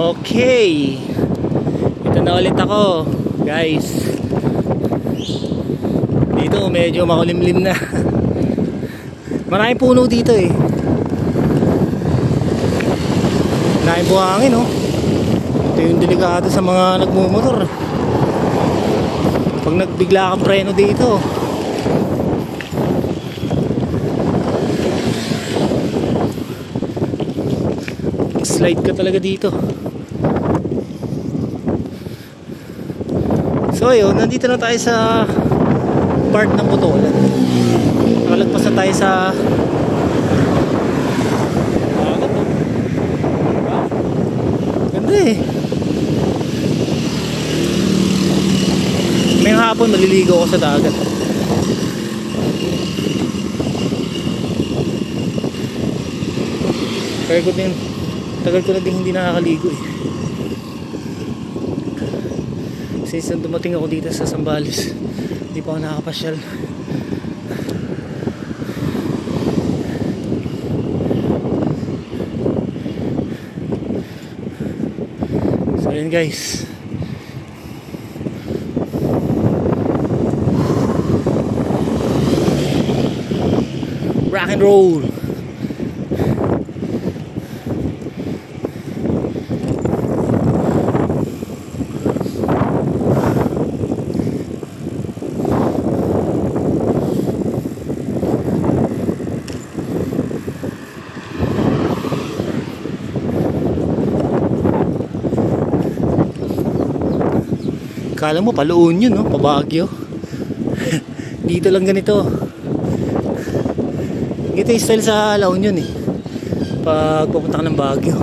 Okay, ito na ulit ako, guys. Dito medyo makulimlim na. Maraming puno dito eh. Maraming buhangin, oh. Ito yung delikado sa mga nagmumotor. Pag nagbigla kang preno dito, slide ka talaga dito. So ayun, nandito na tayo sa part ng Botolan. Nakalagpas na tayo sa ganda eh. May hapon maliligo ako sa dagat. Tagal ko na din hindi nakakaligo eh. Since dumating ako dito sa Zambales, hindi pa ako nakakapasyal. So yun guys, rock and roll. Kala mo paluon yun, no? Pabagyo. Dito lang ganito. Ito yung style sa La Union eh, pag pupunta ka ng Baguio.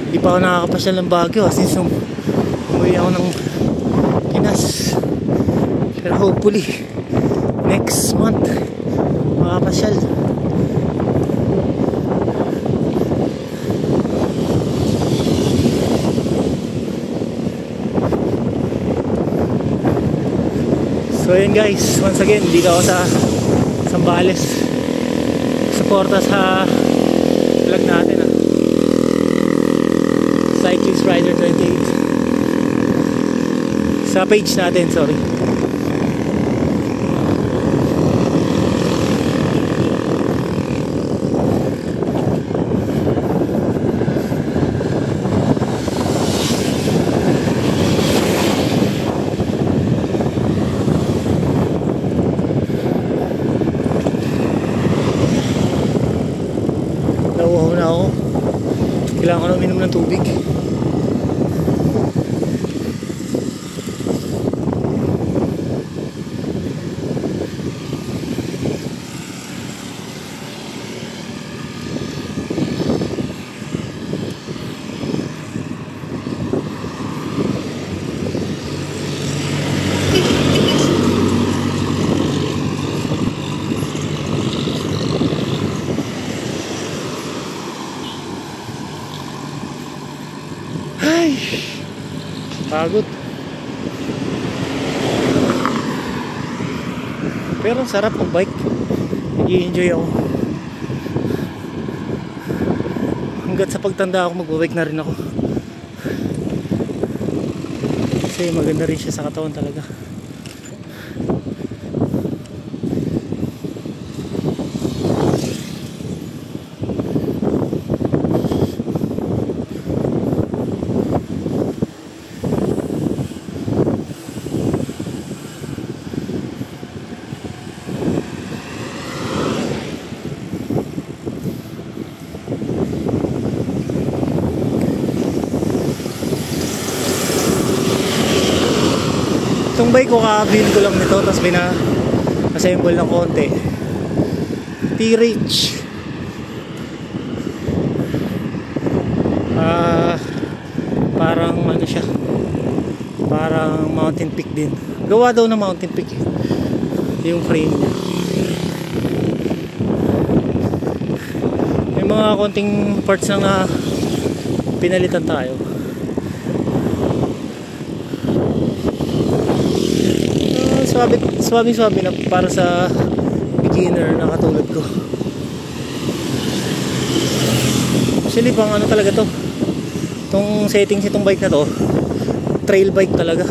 Hindi pa ako nakakapasyal ng Baguio since umuwi ako ng Pinas. Pero hopefully next month makapasyal. So yun guys, once again dito ako sa Zambales. Suporta sa vlog natin ah. Cyclist Rider 28 sa page natin, sorry. Nauuhaw na ako. Kailangan ko na uminom ng tubig. Ay, pagod. Pero ang sarap ng bike. Nag-i-enjoy ako. Hanggat sa pagtanda ako, mag-bike na rin ako. Kasi maganda rin siya sa katawan talaga. Itong bike ko kakabili ko lang nito, tapos assemble ng konti. T-Reach parang ano siya, parang mountain peak din. Gawa daw ng mountain peak yung frame niya. May mga konting parts na pinalitan tayo. Swabe na para sa beginner na katulad ko. Actually pang ano talaga to, itong settings itong bike na to, trail bike talaga,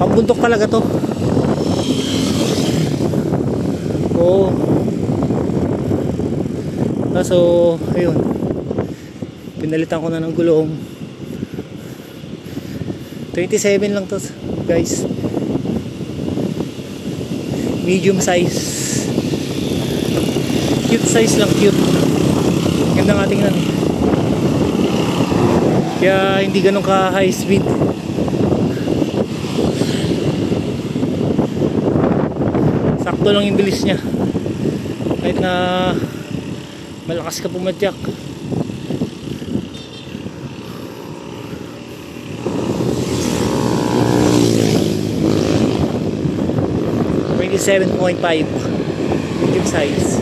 pambundok talaga to. Oo. So ayun, pinalitan ko na ng gulong. 27 lang to guys, medium size, cute size lang, cute, ganda nga tingnan eh. Kaya hindi ganun ka high speed, sakto lang yung bilis nya kahit na malakas ka pumadyak. 7.5 medium size.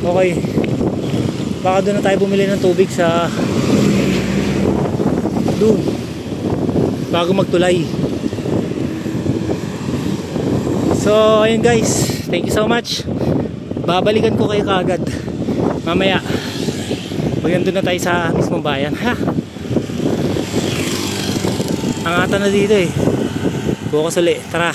Okay, baka doon na tayo bumili ng tubig sa doon bago magtulay. So ayun guys, thank you so much. Babalikan ko kayo kaagad mamaya pag nandun na tayo sa mismong bayan. Ha, angatan na dito eh. Bukas ulit, tara.